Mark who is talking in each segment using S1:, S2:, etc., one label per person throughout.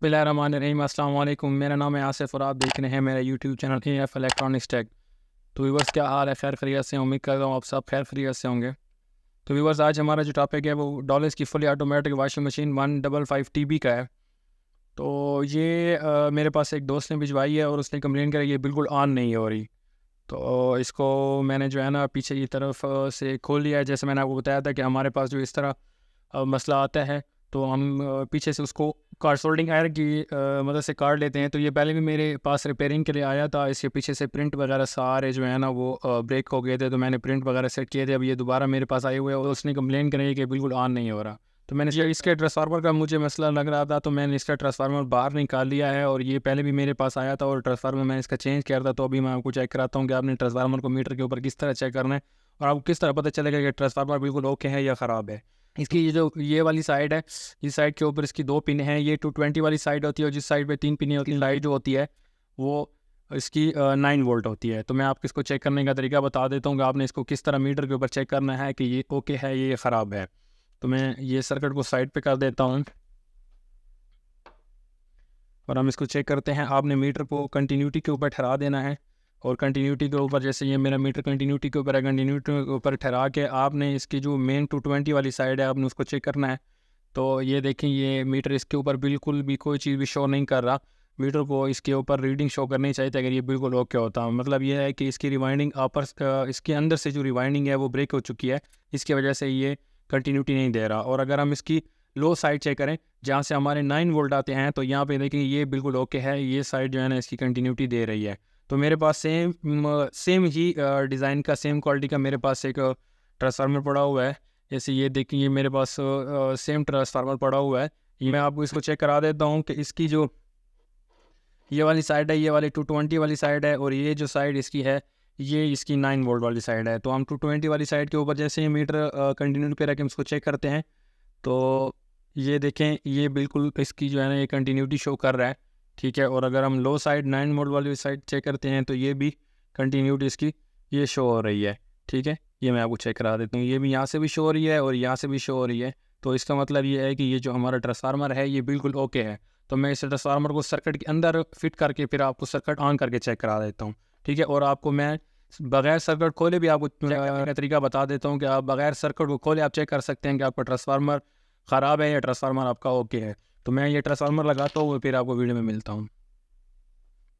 S1: बिस्मिल्लाहिर्रहमानिर्रहीम। अस्सलाम वालेकुम। मेरा नाम है आसिफ और आप देख रहे हैं मेरा YouTube channel AF electronics tech. तो व्यूवर्स, क्या हाल है? खैर खैरियत से? उम्मीद करता हूँ आप सब खैर खैरियत से होंगे। तो व्यूवर्स, आज हमारा जो टॉपिक है वो डॉलर्स की fully automatic washing machine 155 TB का है। तो ये मेरे पास एक दोस्त ने भिजवाई है और उसने कंप्लेन करी ये बिल्कुल ऑन नहीं हो रही। तो इसको मैंने जो है ना पीछे की तरफ से खोल लिया है। जैसे मैंने आपको बताया था कि हमारे पास जो इस तरह मसला आता है तो हम पीछे से उसको कार्ड सोल्डिंग आयरन की मदद से काट लेते हैं। तो ये पहले भी मेरे पास रिपेयरिंग के लिए आया था। इसके पीछे से प्रिंट वगैरह सारे जो है ना वो ब्रेक हो गए थे, तो मैंने प्रिंट वगैरह सेट किए थे। अब ये दोबारा मेरे पास आए हुए हैं और उसने कंप्लेन करी कि बिल्कुल ऑन नहीं हो रहा। तो मैंने ये इसके ट्रांसफार्मर का मुझे मसला लग रहा था, तो मैंने इसका ट्रांसफार्मर बाहर निकाल लिया है। और ये पहले भी मेरे पास आया था और ट्रांसफार्मर मैंने इसका चेंज किया था। तो अभी मैं आपको चेक कराता हूँ कि आपने ट्रांसफार्मर को मीटर के ऊपर किस तरह चेक करना है और आपको किस तरह पता चलेगा कि ट्रांसफार्मर बिल्कुल ओके है या ख़राब है। इसकी ये वाली साइड है, इस साइड के ऊपर इसकी 2 पिन हैं। ये 220 वाली साइड होती है और जिस साइड पे 3 पिन होती है, लाइट जो होती है वो इसकी 9 वोल्ट होती है। तो मैं आपको इसको चेक करने का तरीका बता देता हूँ कि आपने इसको किस तरह मीटर के ऊपर चेक करना है कि ये ओके है ये ख़राब है। तो मैं ये सर्किट को साइड पे कर देता हूँ और हम इसको चेक करते हैं। आपने मीटर को कंटिन्यूटी के ऊपर ठहरा देना है और कंटिन्यूटी के ऊपर, जैसे ये मेरा मीटर कंटिन्यूटी के ऊपर है, कंटिन्यूटी के ऊपर ठहरा के आपने इसकी जो मेन 220 वाली साइड है आपने उसको चेक करना है। तो ये देखें, ये मीटर इसके ऊपर बिल्कुल भी कोई चीज़ भी शो नहीं कर रहा। मीटर को इसके ऊपर रीडिंग शो करनी चाहिए अगर ये बिल्कुल ओके होता। मतलब ये है कि इसकी रिवाइंडिंग आपस इसके अंदर से जो रिवाइंडिंग है वो ब्रेक हो चुकी है, इसकी वजह से ये कंटिन्यूटी नहीं दे रहा। और अगर हम इसकी लो साइड चेक करें जहाँ से हमारे 9 वोल्ट आते हैं, तो यहाँ पे देखें ये बिल्कुल ओके है, ये साइड जो है ना इसकी कंटिन्यूटी दे रही है। तो मेरे पास सेम ही डिज़ाइन का, सेम क्वालिटी का मेरे पास एक ट्रांसफार्मर पड़ा हुआ है। जैसे ये देखिए, ये मेरे पास सेम ट्रांसफार्मर पड़ा हुआ है। ये मैं आपको इसको चेक करा देता हूँ कि इसकी जो ये वाली साइड है, ये वाली 220 वाली साइड है और ये जो साइड इसकी है ये इसकी 9 वोल्ट वाली साइड है। तो हम 220 वाली साइड के ऊपर जैसे ही मीटर कंटिन्यू पे रख के इसको चेक करते हैं तो ये देखें, ये बिल्कुल इसकी जो है ना ये कंटिन्यूटी शो कर रहा है, ठीक है। और अगर हम लो साइड 9 वोल्ट वाली साइड चेक करते हैं तो ये भी कंटिन्यूटी इसकी ये शो हो रही है, ठीक है। ये मैं आपको चेक करा देता हूँ, ये भी यहाँ से भी शो हो रही है और यहाँ से भी शो हो रही है। तो इसका मतलब ये है कि ये जो हमारा ट्रांसफार्मर है ये बिल्कुल ओके है। तो मैं इस ट्रांसफार्मर को सर्किट के अंदर फिट करके फिर आपको सर्किट ऑन करके चेक करा देता हूँ, ठीक है। और आपको मैं बगैर सर्किट खोले भी आपको चेक करने का तरीका बता देता हूँ कि आप बगैर सर्किट को खोले आप चेक कर सकते हैं कि आपका ट्रांसफार्मर ख़राब है या ट्रांसफार्मर आपका ओके है। तो मैं ये ट्रांसफार्मर लगाता हूँ फिर आपको वीडियो में मिलता हूँ।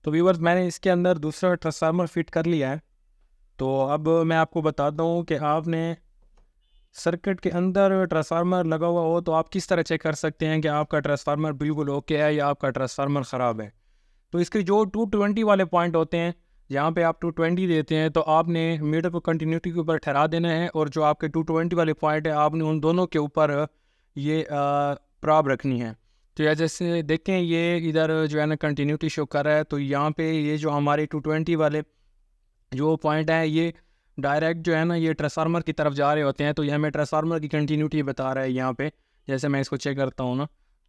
S1: तो व्यूवर्स, मैंने इसके अंदर दूसरा ट्रांसफार्मर फिट कर लिया है। तो अब मैं आपको बताता हूँ कि आपने सर्किट के अंदर ट्रांसफार्मर लगा हुआ हो तो आप किस तरह चेक कर सकते हैं कि आपका ट्रांसफार्मर बिल्कुल ओके है या आपका ट्रांसफार्मर ख़राब है। तो इसके जो 220 वाले पॉइंट होते हैं, जहाँ पे आप 220 देते हैं तो आपने मीटर को कंटिन्यूटी के ऊपर ठहरा देना है और जो आपके 220 वाले पॉइंट है आपने उन दोनों के ऊपर ये प्रॉब रखनी है। तो या जैसे देखें, ये इधर जो है ना कंटिन्यूटी शो कर रहा है, तो यहाँ पे ये जो हमारे 220 वाले जो पॉइंट है ये डायरेक्ट जो है ना ये ट्रांसफार्मर की तरफ जा रहे होते हैं। तो ये हमें ट्रांसफार्मर की कंटिन्यूटी बता रहा है यहाँ पे। जैसे मैं इसको चेक करता हूँ ना,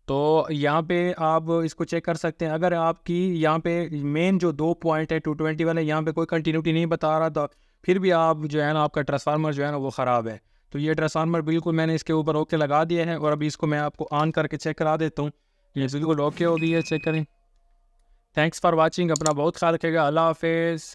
S1: तो यहाँ पे आप इसको चेक कर सकते हैं। अगर आपकी यहाँ पे मेन जो 2 पॉइंट है 220 वाले, यहाँ पे कोई कंटिन्यूटी नहीं बता रहा था, फिर भी आप जो है ना आपका ट्रांसफार्मर जो है ना वो ख़राब है। तो ये ट्रांसफार्मर बिल्कुल मैंने इसके ऊपर ओके लगा दिया है और अभी इसको मैं आपको ऑन करके चेक करा देता हूँ। ये बिल्कुल ओके हो गई है, चेक करें। Thanks for watching. अपना बहुत ख्याल रखिएगा। अल्लाह हाफिज़।